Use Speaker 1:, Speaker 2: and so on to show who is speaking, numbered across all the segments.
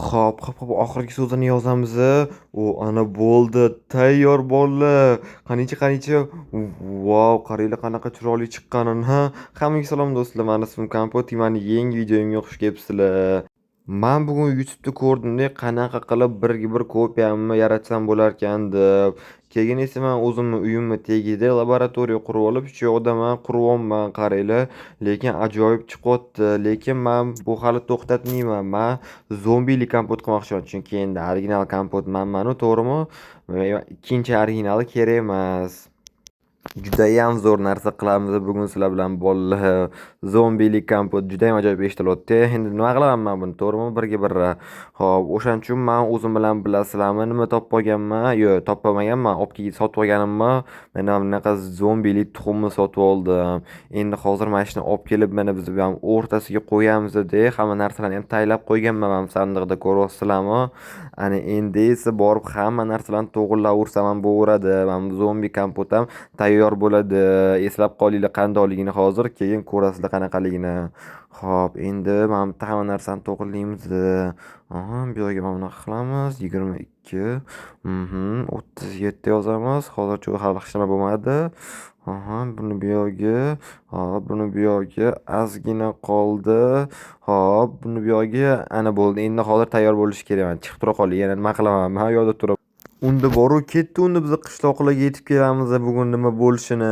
Speaker 1: Hop, oxirgi so'zini yozamiz. Ana bo'ldi, tayyor bolalar. Qanicha. Vau, qaranglar qanaqa chiroyli chiqqanini. Hammaga salom do'stlar. Mani ismim Kompot. Mani yangi videomga xush kelibsizlar. Men bugun YouTube'da ko'rdimda qanaqa qilib bir kopiyamni yaratsam bo'larkan deb. Keyin esa men o'zimni uyimni tagida laboratoriya qurib olib, shu yoqda men quryapman qaranglar. Lekin ajoyib chiqyapti. Lekin men bu hali to'xtatmayman. Men zombili kompot qilmoqchiman. Chunki endi original kompot manmanu, to'g'rimi? Ikkinchi originali kerak emas. Judayam zo'r narsa qilamiz bugun sizlar bilan bolalar. Zombili kompot judayam ajoyib eshitilyapti. Endi nima qilaman men buni, to'g'rimi? Birga. Xo'p, o'shaning uchun men o'zim bilan bilasizlarmi, nima topib olganman? Yo'q, topolmaganman. Olib kelib sotib olganimni. Mana bunaqa zombili tuxumni sotib oldim. Endi hozir mana shuni olib kelib mana biz ham o'rtasiga qo'yamiz-da. Hamma narsalarni ham tayyorlab qo'yganman sandiqda, ko'ryapsizlarmi? Ana endi esa borib hamma narsalarni to'g'irlab ham bo'laveradi. Mana zombi kompotam tayyor bo'ladi. Eslab qolinglar qandoqligini hozir, keyin ko'rasizlar qanaqaligini. Xo'p, endi mana bitta hamma narsani to'g'irlaymiz. Aha, bu yerga mana bunaqa qilamiz. 22, 37 yozamiz. Hozircha hali hech nima bo'lmadi. Aha, buni bu yerga, hop, buni bu yerga ozgina qoldi. Hop, buni bu yerga ana bo'ldi. Endi hozir tayyor bo'lishi kerak. Chiqib tura qoldi. Yana nima qilaman? Men yo'lda turib. Unda boru ketdi, unda biz qishloqlarga yetib kelamiz bugun nima bo'lishini.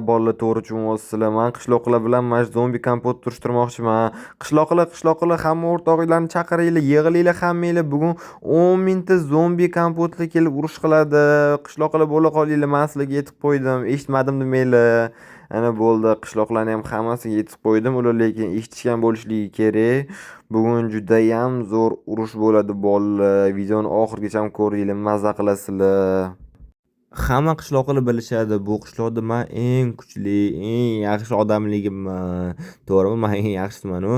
Speaker 1: Bolalar to'g'ri tushunayapsizlar. Men qishloqlar bilan mana shu zombi kompot surishtirmoqchiman. Qishloqlar hamma o'rtoqlarni chaqiringlar, yig'ilinglar hammanglar. Bugun 10 mingta zombi kompotlar kelib urush qiladi. Qishloqlar bo'la qolinglar, men sizlarga yetib qo'ydim. Eshitmadim demanglar. Ana bo'ldi, qishloqlarni ham hammasiga yetib qo'ydim. Ular lekin eshitishgan bo'lishligi kerak. Bugun judayam zo'r urush bo'ladi bolalar. Videoni oxirigacha ko'ringlar, maza qilasizlar. Hamma qishloqni bilishadi. Bu qishloqda men eng kuchli, eng yaxshi odamligimman. To'g'rimi? Men eng yaxshimanu.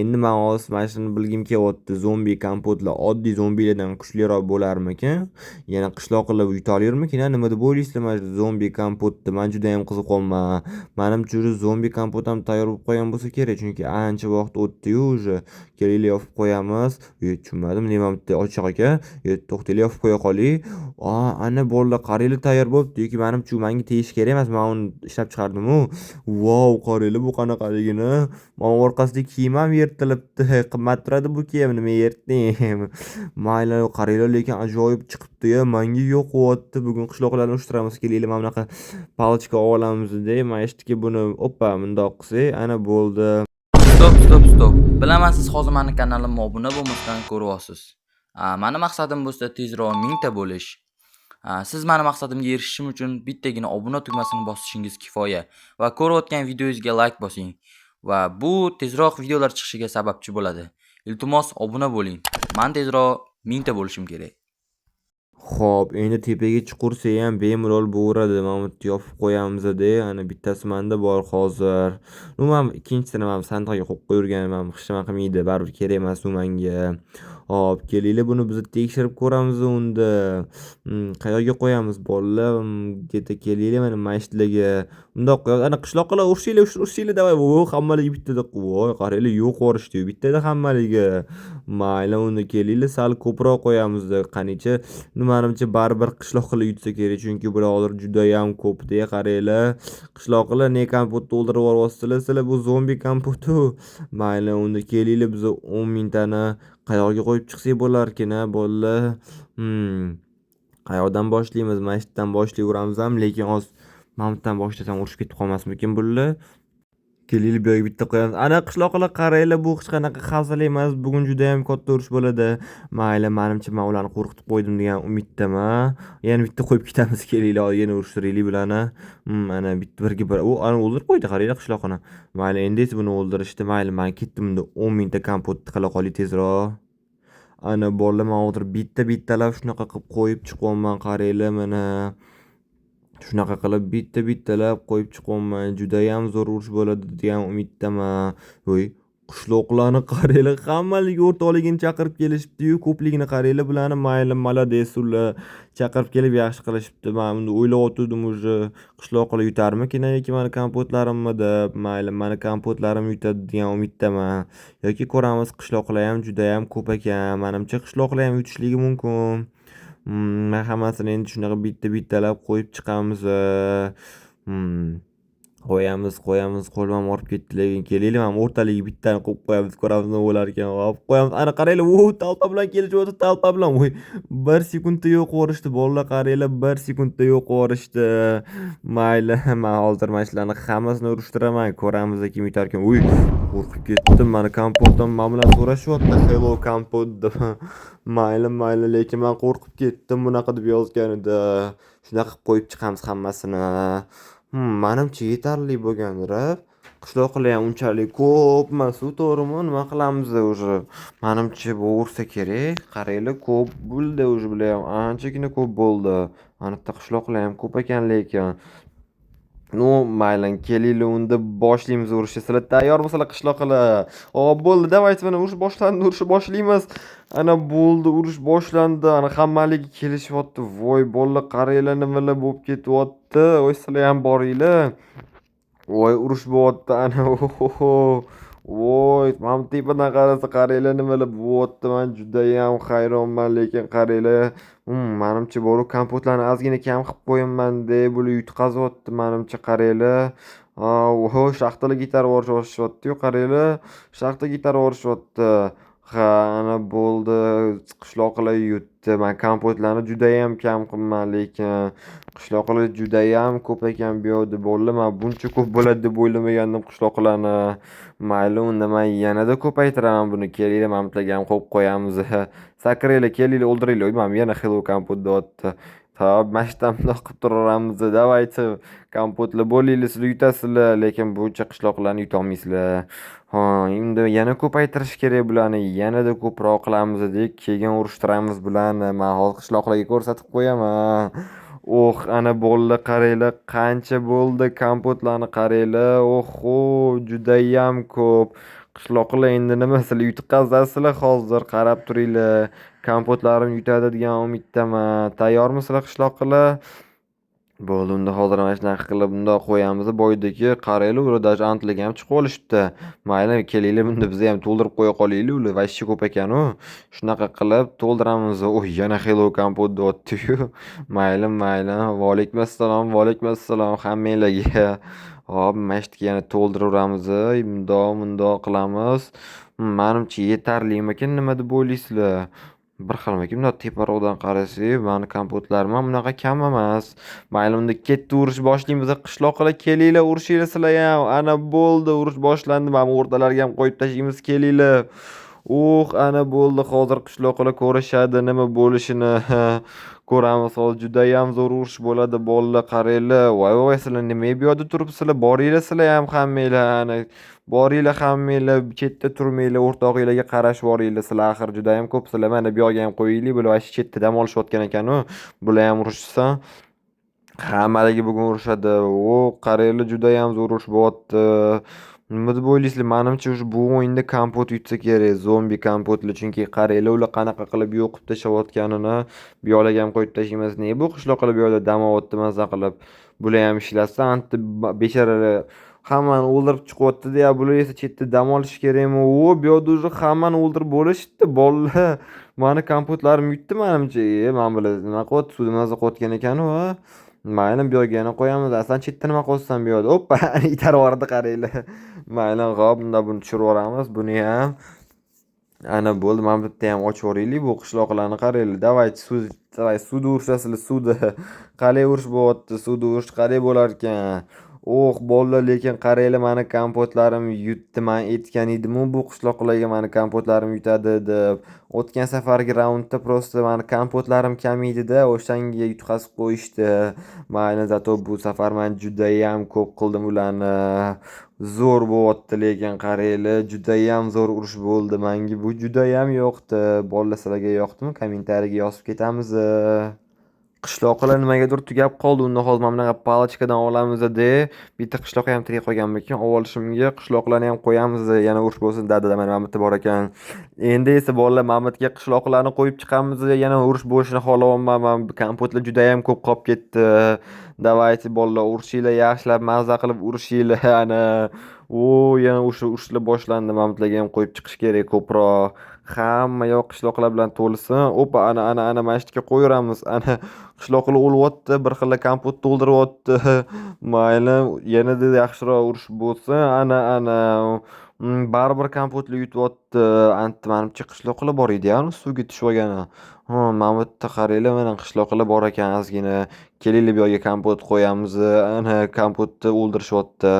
Speaker 1: Endi men hozir mana shuni bilgim kelyapti. Zombi kompotlar oddiy zombilardan kuchliroq bo'larmikin? Yana qishloqlar yutolurmikin? Nima deb o'ylaysizlar mana shu zombi kompotni? Men juda ham qiziqyapman. Menimcha zombi kompot ham tayyor bo'lib qolgan bo'lsa kerak, chunki ancha vaqt o'tdi-yu уже. Kelinglar yopib qo'yamiz. Tushunmadim, nima bitta ochiq ekan. To'xtanglar, yopib qo'ya qoling. Ana bolalar qaranglar tayyor bo'libdi. Yoki menimcha menga tegishi kerak emas. Men uni ishlab chiqardim-u. Vau, qaranglar bu qanaqaligini. Mana orqasidagi kiyim ham yirtilibdi. Qimmat turadi bu kiyim, nima yirtdim. Mayli, qaranglar, lekin ajoyib chiqibdi-ya. Menga yoqyapti. Bugun qishloqlarni ushtiramiz. Kelinglar, mana bunaqa palochka olamiz-da. Mana shuki buni oppa bundoq qilsak, ana bo'ldi.
Speaker 2: Stop. Bilaman, siz hozir meni kanalimga obuna bo'lmasdan ko'ryapsiz. Meni maqsadim bo'lsa tezroq 1000 ta bo'lish. Siz meni maqsadimga erishishim uchun bittagina obuna tugmasini bosishingiz kifoya va ko'rayotgan videongizga like bosing va bu tezroq videolar chiqishiga sababchi bo'ladi. Iltimos obuna bo'ling. Men tezroq 1000 ta bo'lishim kerak.
Speaker 1: Xo'p, endi tepaga chiqursa ham bemalol bo'radi. Mana bu yopib qo'yamiz-da. Ana bittasi menda bor hozir. Men ikkinchisini men sandiqga qo'yib qo'yurganim ham hech nima qilmaydi. Baribir kerak emas u menga. Hop, kelinglar, buni biz tekshirib ko'ramiz unda. Qayerga qo'yamiz bolalar? Deta kelinglar, mana mashitlarga. Bundoq qo'yamiz. Ana qishloqlar urishinglar davay. Hammaligi bittada. Voy, qaranglar, yo'q yorishdi. Bittada hammaligi. Mayli, unda kelinglar, sal ko'proq qo'yamiz-da. Qanicha, menimcha baribir qishloqlar yutsa kerak, chunki bular hozir juda ham ko'p-da. Qaranglar, qishloqlar ne kompot to'ldirib yuboryapsizlar. Sizlar bu zombi kompotu. Mayli, unda kelinglar, biz 10 mingtani qayoqga qo'yib chiqsak bo'larkan, bolalar. Qayoqdan boshlaymiz? Mashitdan boshlayveramiz ham, lekin hozir mamutdan boshlasam urushib ketib qolmasmikin bular? Kelinglar, bu yerga bitta qo'yamiz. Ana qishloqlar qaranglar, bu hech qanaqa xavfli emas. Bugun juda ham katta urush bo'ladi. Mayli, menimcha men ularni qo'rqitib qo'ydim degan umiddaman. Yana bitta qo'yib ketamiz. Kelinglar, yana urushtiraylik bularni. Ana bitta birga u ana o'ldirib qo'ydi, qaranglar qishloqni. Mayli, endi esa buni o'ldirishdi. Mayli, men ketdim unda 10 mingta kompot qila qoling tezroq. Ana bolalar, men hozir bittalab shunaqa qilib qo'yib chiqyapman, qaranglar mana. Shunaqa qilib bittalab qo'yib chiqyapman. Juda ham zo'r urush bo'ladi degan umiddaman. qishloqlarni qaranglar, hammaligi o'rtoqligini chaqirib kelishibdi-yu, ko'pligini qaranglar bularni, mayli, молодец ular. Chaqirib kelib yaxshi qilishibdi. Men bunda o'ylab o'tirdim уже, qishloqlar yutarmikin yoki mani kompotlarimmi deb. Mayli, mani kompotlarim yutadi degan umiddaman. Yoki ko'ramiz, qishloqlar ham juda ham ko'p ekan. Menimcha qishloqlar ham yutishligi mumkin. Hammasini endi shunaqa bitta-bittalab qo'yib chiqamiz. Qo'yamiz, qo'lman olib ketdi, lekin kelinglar, mana o'rtaligiga bittani qo'yib qo'yamiz, ko'ramiz nima bo'larkan. Hop, qo'yamiz. Ana qaranglar, talpa bilan kelishyapti, talpa bilan. Voy, 1 sekundda yo'q yuborishdi. Bolalar qaranglar, 1 sekundda yo'q yuborishdi. Mayli, men hozir mana shularni hammasini urishtiraman, ko'ramiz kim yutarkan. Uy, qo'rqib ketdim. Mani kompotdan men bilan so'rashyapti, hello kompot deb. Mayli, lekin men qo'rqib ketdim bunaqa deb yozganida. Shunaqa qilib qo'yib chiqamiz hammasini. Menimcha yetarli bo'lgandir. Qishloqlar ham unchalik ko'p emas-ku, to'g'rimi? Nima qilamiz уже? Menimcha bu ursa kerak. Qaranglar, ko'p bo'ldi уже, bular ham anchagina ko'p bo'ldi. Mana bitta qishloqlar ham ko'p ekan lekin. Ну, mayli, kelinglar unda boshlaymiz urushni. Sizlar tayyormisizlar qishloqlar? Hop, bo'ldi, давайте mana urush boshlandi, urushni boshlaymiz. Ana bo'ldi, urush boshlandi. Ana hammaligi kelishyapti. Voy, bolalar qaranglar nimalar bo'lib ketyapti. Voy, sizlar ham boringlar. Voy, urush bo'lyapti ana. Voy, mana tepadan qarasa qaranglar nimalar bo'lyapti. Men juda ham hayronman, lekin qaranglar. Menimcha boru kompotlarni ozgina kam qilib qo'yibman-da, bular yutqazyapti menimcha, qaranglar. Oho, shaxtalar gitarib yuborishyapti-yu, qaranglar. Shaxta gitarib yuborishyapti. Ha, ana bo'ldi. Qishloqlar yutdi. Men kompotlarni juda ham kam qilibman, lekin qishloqlar juda ham ko'p ekan bu yerda. Bolalar, men buncha ko'p bo'ladi deb o'ylamagandim qishloqlarni. Mayli, unda men yanada ko'paytiraman buni. Kelinglar, men bittaga ham qo'yib qo'yamiz. Sakranglar, kelinglar, o'ldiringlar. Mana yana hello kompot deyapti. Hop, mana shu yerdan bundoq qilib turaveramiz. Давайте, kompotlar bo'linglar, sizlar yutasizlar, lekin buncha qishloqlarni yutolmaysizlar. Endi yana ko'paytirish kerak bularni, yanada ko'proq qilamiz deb, keyin urushtiramiz bularni. Men hozir qishloqlarga ko'rsatib qo'yaman. Ana bolalar qaranglar, qancha bo'ldi, kompotlarni qaranglar. Oho, judayam ko'p. Qishloqlar endi nima, sizlar yutqazasizlar hozir, qarab turinglar. Kompotlarim yutadi degan umiddaman. Tayyormisizlar qishloqlar? Bo'ldi, unda hozir mana shunaqa qilib bundoq qo'yamiz. Boydagi qaranglar, ular даже antligi ham chiqib olishibdi. Mayli, kelinglar, bunda biz ham to'ldirib qo'ya qolaylik, ular vashchi ko'p ekan-u. Shunaqa qilib to'ldiramiz. Yana hello kompot deyapti-yu. Mayli. Valaykumassalom hammanglarga. Hop, mana shu yerga yana to'ldiraveramiz. Bundoq qilamiz. Menimcha yetarlimikin, nima deb o'ylaysizlar? Bir xilmikin, bundoq teparoqdan qarasak, mani kompotlarim ham bunaqa kam emas. Mayli, unda ketdi, urush boshlaymiz. Qishloqlar, kelinglar, urushinglar sizlar ham. Ana bo'ldi, urush boshlandi. Mana o'rtalarga ham qo'yib tashlaymiz, kelinglar. Ana bo'ldi. Hozir qishloqlar ko'rishadi nima bo'lishini. Ko'ramiz, hozir juda ham zo'r urush bo'ladi. Bolalar, qaranglar. Voy, sizlar nima bu yerda turibsizlar? Boringlar sizlar ham hammanglar. Ana boringlar hammanglar, chetda turmanglar, o'rtog'inglarga qarashib boringlar. Sizlar axir juda ham ko'psizlar. Mana bu yoqqa ham qo'yinglar. Bular vash chetda dam olishayotgan ekan-u. Bular ham urushsa, hammaligi bugun urushadi. Qaranglar, juda ham zo'r urush bo'lyapti. Nima deb o'ylaysizlar? Menimcha bu o'yinda kompot yutsa kerak, zombi kompotlar. Chunki qaranglar, ular qanaqa qilib yo'qib tashlayotganini bu yoqlarga ham qo'yib tashlaymiz. Ne bu qishloqlar bu yoqda dam olyapti maza qilib. Bular ham ishlatsa, anta becharalar hammani o'ldirib chiqyapti-da, bular esa chetda dam olishi kerakmi? Bu yoqda уже hammani o'ldirib bo'lishdi. Bolalar, mani kompotlarim yutdi menimcha. Men bilan nima qilyapti? Suvda maza qilayotgan ekan-u. Mayli, bu yoqqa yana qo'yamiz. Aslan chetda nima qilyapsan bu yoqda? Hoppa, itarib yubordi, qaranglar. Mayli, hop, bunda buni tushirib yuboramiz, buni ham. Ana bo'ldi, mana bitta ham ochib yuboraylik. Bu qishloqlarni qaranglar. Давайте, suvda urishasizlar, suvda. Qalay urush bo'lyapti, suvda urush qalay bo'lar ekan? Bolalar, lekin qaranglar, mani kompotlarim yutdi. Men aytgan edim-ku bu qishloqlarga mani kompotlarim yutadi deb. O'tgan safargi raundda просто mani kompotlarim kam edi-da, o'shanga yutqazib qo'yishdi. Mayli, zato bu safar men juda ham ko'p qildim ularni. Zo'r bo'lyapti, lekin qaranglar, juda ham zo'r urush bo'ldi. Menga bu juda ham yoqdi. Bolalar, sizlarga yoqdimi? Kommentariyaga yozib ketamiz. qishloqlar nimagadir tugab qoldi. Unda hozir mana bunaqa palochkadan olamiz-da, bitta qishloqqa ham tirik qolganmikin. Olishimga qishloqlarni ham qo'yamiz, yana urush bo'lsin dadada mana bitta bor ekan. Endi esa bolalar Mamatga qishloqlarni qo'yib chiqamiz, yana urush bo'lishini xohlayapman. Men kompotlar juda ham ko'p qolib ketdi. Давайте bolalar urushinglar, yaxshilab maza qilib urushinglar ana. Yana o'sha urushlar boshlandi. Mamatlarga ham qo'yib chiqish kerak ko'proq. Hamma yoq qishloqlar bilan to'lsin. Opa, ana mana shu yerga qo'yaveramiz. Ana qishloqlar o'lyapti, bir xilla kompot to'ldiryapti. Mayli, yanada yaxshiroq urush bo'lsin. Ana. Baribir kompotlar yutyapti. Manimcha qishloqlar bor edi-ya, suvga tushib olgani. Mana bu yerda qaranglar, mana qishloqlar bor ekan ozgina. Kelinglar bu yerga kompot qo'yamiz. Ana kompotni o'ldirishyapti.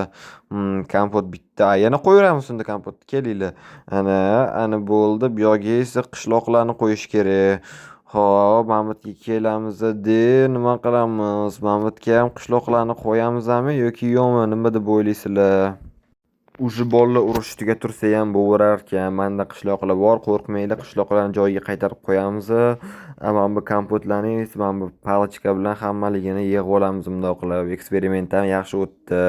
Speaker 1: Kompot bitta. Yana qo'yaveramiz unda kompotni. Kelinglar. Ana bo'ldi. Bu yerga esa qishloqlarni qo'yish kerak. Xo'p, Mamatga kelamiz-da, nima qilamiz? Mamatga ham qishloqlarni qo'yamizmi yoki yo'qmi? Nima deb o'ylaysizlar? Уже bolalar urush tugatursa ham bo'larkan. Manda qishloqlar bor, qo'rqmanglar, qishloqlarni joyiga qaytarib qo'yamiz. Mana bu kompotlarni esa mana bu palochka bilan hammaligini yig'ib olamiz bundoq qilib. Eksperiment ham yaxshi o'tdi.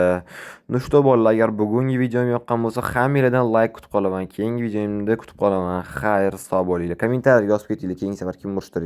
Speaker 1: Ну что, bolalar, agar bugungi videom yoqqan bo'lsa, hammanglardan like kutib qolaman. Keyingi videomda kutib qolaman. Xayr, sog' bo'linglar. Kommentariyga yozib ketinglar, keyingi safar kim urishtiradi.